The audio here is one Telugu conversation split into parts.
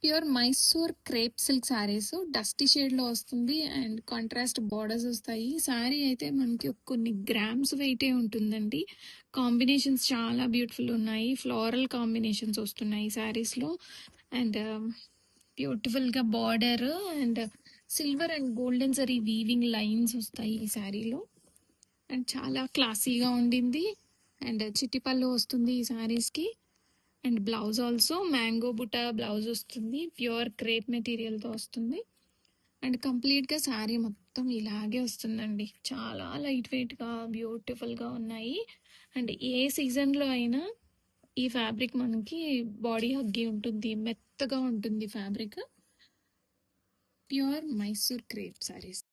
Pure Mysore crepe silk saris dusty shade లో వస్తుంది అండ్ కాంట్రాస్ట్ బార్డర్స్ వస్తాయి. శారీ అయితే మనకి కొన్ని గ్రామ్స్ వెయిటే ఉంటుందండి. కాంబినేషన్స్ చాలా బ్యూటిఫుల్ ఉన్నాయి. ఫ్లోరల్ కాంబినేషన్స్ వస్తున్నాయి శారీస్ లో. అండ్ బ్యూటిఫుల్ గా border and silver and golden zari weaving lines వస్తాయి ఈ శారీలో. అండ్ చాలా క్లాసీగా ఉండింది. అండ్ చిట్టిపల్లు వస్తుంది ఈ శారీస్ కి. అండ్ బ్లౌజ్ ఆల్సో మ్యాంగో బుటా బ్లౌజ్ వస్తుంది. ప్యూర్ క్రేప్ మెటీరియల్తో వస్తుంది. అండ్ కంప్లీట్గా శారీ మొత్తం ఇలాగే వస్తుందండి. చాలా లైట్ వెయిట్గా బ్యూటిఫుల్గా ఉన్నాయి. అండ్ ఏ సీజన్లో అయినా ఈ ఫ్యాబ్రిక్ మనకి బాడీ హగ్గి ఉంటుంది, మెత్తగా ఉంటుంది fabric. Pure Mysore crepe saris,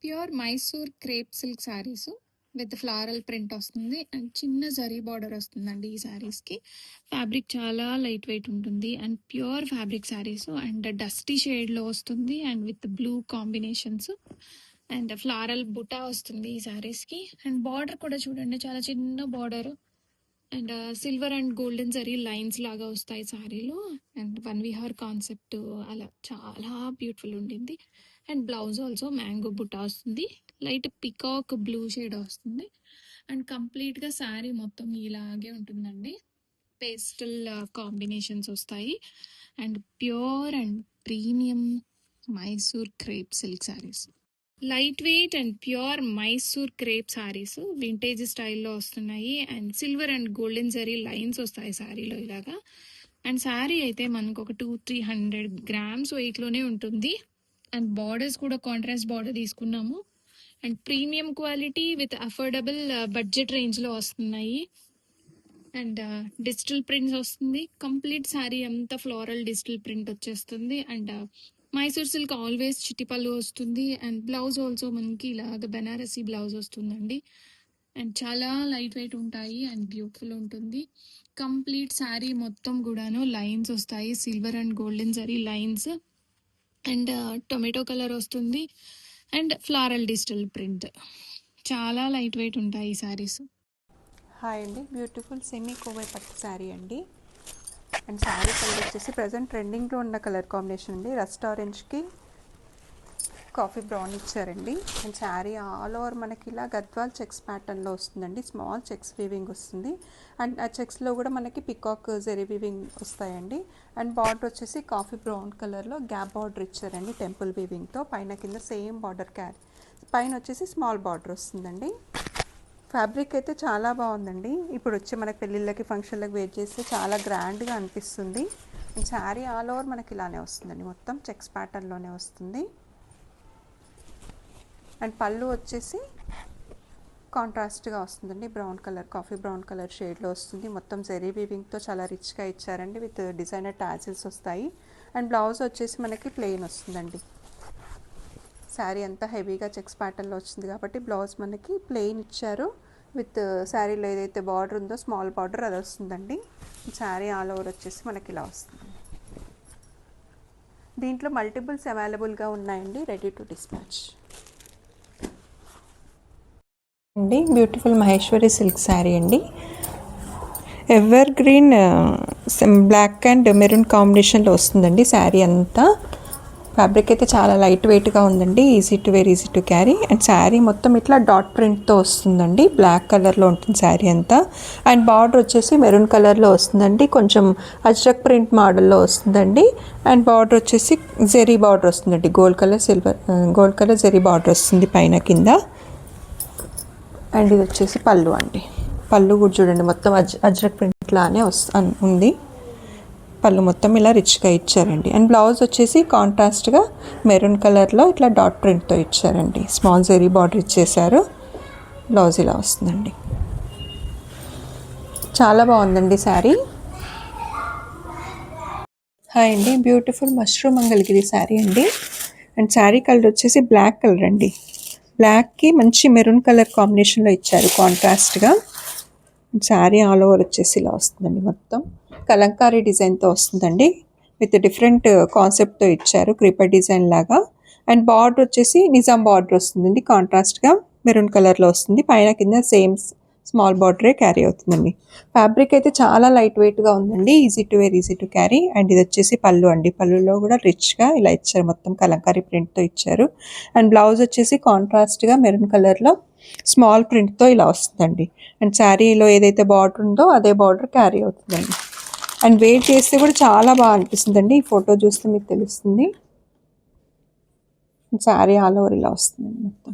pure Mysore crepe silk saris with floral print వస్తుంది అండ్ చిన్న జరీ బార్డర్ వస్తుందండి ఈ శారీస్కి. ఫ్యాబ్రిక్ చాలా లైట్ వెయిట్ ఉంటుంది and pure fabric saris and dusty షేడ్లో వస్తుంది and with blue combinations and floral బుటా వస్తుంది ఈ శారీస్కి. అండ్ బార్డర్ కూడా చూడండి, చాలా చిన్న border and silver and golden zari lines లాగా వస్తాయి శారీలో. అండ్ వన్ విహార్ కాన్సెప్ట్ అలా చాలా బ్యూటిఫుల్ ఉండింది. And blouse also mango Butta వస్తుంది, లైట్ పికాక్ బ్లూ షేడ్ వస్తుంది. అండ్ కంప్లీట్గా శారీ మొత్తం ఇలాగే ఉంటుందండి. పేస్టల్ కాంబినేషన్స్ వస్తాయి and pure and premium Mysore crepe silk saris. Light weight and pure Mysore crepe saris vintage స్టైల్లో వస్తున్నాయి and silver and golden zari lines వస్తాయి శారీలో ఇలాగా. అండ్ శారీ అయితే మనకు ఒక 200-300 గ్రామ్స్ వెయిట్లోనే ఉంటుంది. అండ్ బార్డర్స్ కూడా కాంట్రాస్ట్ బార్డర్ తీసుకున్నాము and premium quality with affordable budget రేంజ్లో వస్తున్నాయి. అండ్ డిజిటల్ ప్రింట్స్ వస్తుంది. కంప్లీట్ శారీ అంతా ఫ్లోరల్ డిజిటల్ ప్రింట్ వచ్చేస్తుంది. అండ్ మైసూర్ సిల్క్ ఆల్వేస్ చిట్టిపల్లు వస్తుంది అండ్ బ్లౌజ్ ఆల్సో మనకి ఇలాగ బెనారసీ బ్లౌజ్ వస్తుందండి. అండ్ చాలా లైట్ వెయిట్ ఉంటాయి అండ్ బ్యూటిఫుల్ ఉంటుంది. కంప్లీట్ శారీ మొత్తం కూడాను లైన్స్ వస్తాయి, silver and golden zari lines and tomato colour వస్తుంది అండ్ ఫ్లారల్ డిజిటల్ ప్రింట్. చాలా లైట్ వెయిట్ ఉంటాయి ఈ శారీస్. హాయ్ అండి, బ్యూటిఫుల్ సెమీ కోవై పట్టు శారీ అండి. అండ్ శారీ కలర్ వచ్చేసి ప్రజెంట్ ట్రెండింగ్లో ఉన్న కలర్ కాంబినేషన్ అండి. రస్ట్ ఆరెంజ్కి కాఫీ బ్రౌన్ ఇచ్చారండి. అండ్ శారీ ఆల్ ఓవర్ మనకి ఇలా గద్వాల్ చెక్స్ ప్యాటర్న్లో వస్తుందండి. స్మాల్ చెక్స్ వీవింగ్ వస్తుంది అండ్ ఆ చెక్స్లో కూడా మనకి పికాక్ జెరీ వీవింగ్ వస్తాయండి. అండ్ బార్డర్ వచ్చేసి కాఫీ బ్రౌన్ కలర్లో గ్యాప్ బార్డర్ ఇచ్చారండి టెంపుల్ వీవింగ్తో. పైన కింద సేమ్ బార్డర్ క్యారీ, పైన వచ్చేసి స్మాల్ బార్డర్ వస్తుందండి. ఫ్యాబ్రిక్ అయితే చాలా బాగుందండి. ఇప్పుడు వచ్చి మనకి పెళ్ళిళ్ళకి ఫంక్షన్లకు వేర్ చేస్తే చాలా గ్రాండ్గా అనిపిస్తుంది. శారీ ఆల్ ఓవర్ మనకి ఇలానే వస్తుందండి, మొత్తం చెక్స్ ప్యాటర్న్లోనే వస్తుంది. అండ్ పళ్ళు వచ్చేసి కాంట్రాస్ట్గా వస్తుందండి, brown colour coffee brown colour షేడ్లో వస్తుంది. మొత్తం జెరీ వీవింగ్తో చాలా రిచ్గా ఇచ్చారండి, విత్ డిజైనర్ టాజిల్స్ వస్తాయి. అండ్ బ్లౌజ్ వచ్చేసి మనకి ప్లెయిన్ వస్తుందండి. శారీ అంతా హెవీగా చెక్స్ ప్యాటర్న్లో వచ్చింది కాబట్టి బ్లౌజ్ మనకి ప్లెయిన్ ఇచ్చారు. విత్ శారీలో ఏదైతే బార్డర్ ఉందో స్మాల్ బార్డర్ అది వస్తుందండి. శారీ ఆల్ ఓవర్ వచ్చేసి మనకి ఇలా వస్తుంది. దీంట్లో మల్టిపుల్స్ అవైలబుల్గా ఉన్నాయండి, రెడీ టు డిస్పాచ్ అండి. బ్యూటిఫుల్ మహేశ్వరి సిల్క్ శారీ అండి. Evergreen black and maroon కాంబినేషన్లో వస్తుందండి శారీ అంతా. ఫ్యాబ్రిక్ అయితే చాలా లైట్ వెయిట్గా ఉందండి, easy to wear, easy to carry. And sari మొత్తం ఇట్లా డాట్ ప్రింట్తో వస్తుందండి, బ్లాక్ కలర్లో ఉంటుంది శారీ అంతా. అండ్ బార్డర్ వచ్చేసి మెరూన్ కలర్లో వస్తుందండి, కొంచెం అజ్రక్ ప్రింట్ మోడల్లో వస్తుందండి. అండ్ బార్డర్ వచ్చేసి జెరీ బార్డర్ వస్తుందండి, గోల్డ్ కలర్ జెరీ బార్డర్ వస్తుంది పైన కింద. అండ్ ఇది వచ్చేసి పళ్ళు అండి. పళ్ళు కూడా చూడండి మొత్తం అజ్రక్ ప్రింట్ లానే ఉంది. పళ్ళు మొత్తం ఇలా రిచ్గా ఇచ్చారండి. అండ్ బ్లౌజ్ వచ్చేసి కాంట్రాస్ట్గా మెరూన్ కలర్లో ఇట్లా డాట్ ప్రింట్తో ఇచ్చారండి, స్మాల్ జెరీ బార్డర్ ఇచ్చేసారు. బ్లౌజ్ ఇలా వస్తుందండి, చాలా బాగుందండి శారీ. హాయ్ అండి, బ్యూటిఫుల్ మష్రూమ్ మంగళగిరి శారీ అండి. అండ్ శారీ కలర్ వచ్చేసి బ్లాక్ కలర్ అండి. బ్లాక్కి మంచి మెరూన్ కలర్ కాంబినేషన్లో ఇచ్చారు కాంట్రాస్ట్గా. శారీ ఆల్ ఓవర్ వచ్చేసి ఇలా వస్తుందండి, మొత్తం కలంకారీ డిజైన్తో వస్తుందండి, విత్ డిఫరెంట్ కాన్సెప్ట్తో ఇచ్చారు, క్రీపర్ డిజైన్ లాగా. అండ్ బార్డర్ వచ్చేసి నిజాం బార్డర్ వస్తుందండి, కాంట్రాస్ట్గా మెరూన్ కలర్లో వస్తుంది. పైన కింద సేమ్ స్మాల్ బార్డరే క్యారీ అవుతుందండి. ఫ్యాబ్రిక్ అయితే చాలా లైట్ వెయిట్గా ఉందండి. Easy to wear, easy to carry. And ఇది వచ్చేసి పళ్ళు అండి. పళ్ళులో కూడా రిచ్గా ఇలా ఇచ్చారు, మొత్తం కలంకారీ ప్రింట్తో ఇచ్చారు. అండ్ బ్లౌజ్ వచ్చేసి కాంట్రాస్ట్గా మెరూన్ కలర్లో స్మాల్ ప్రింట్తో ఇలా వస్తుందండి. అండ్ శారీలో ఏదైతే బార్డర్ ఉందో అదే బార్డర్ క్యారీ అవుతుందండి. అండ్ వేర్ చేస్తే కూడా చాలా బాగా అనిపిస్తుందండి. ఈ ఫోటో చూస్తే మీకు తెలుస్తుంది. శారీ ఆల్ ఓవర్ ఇలా వస్తుందండి మొత్తం.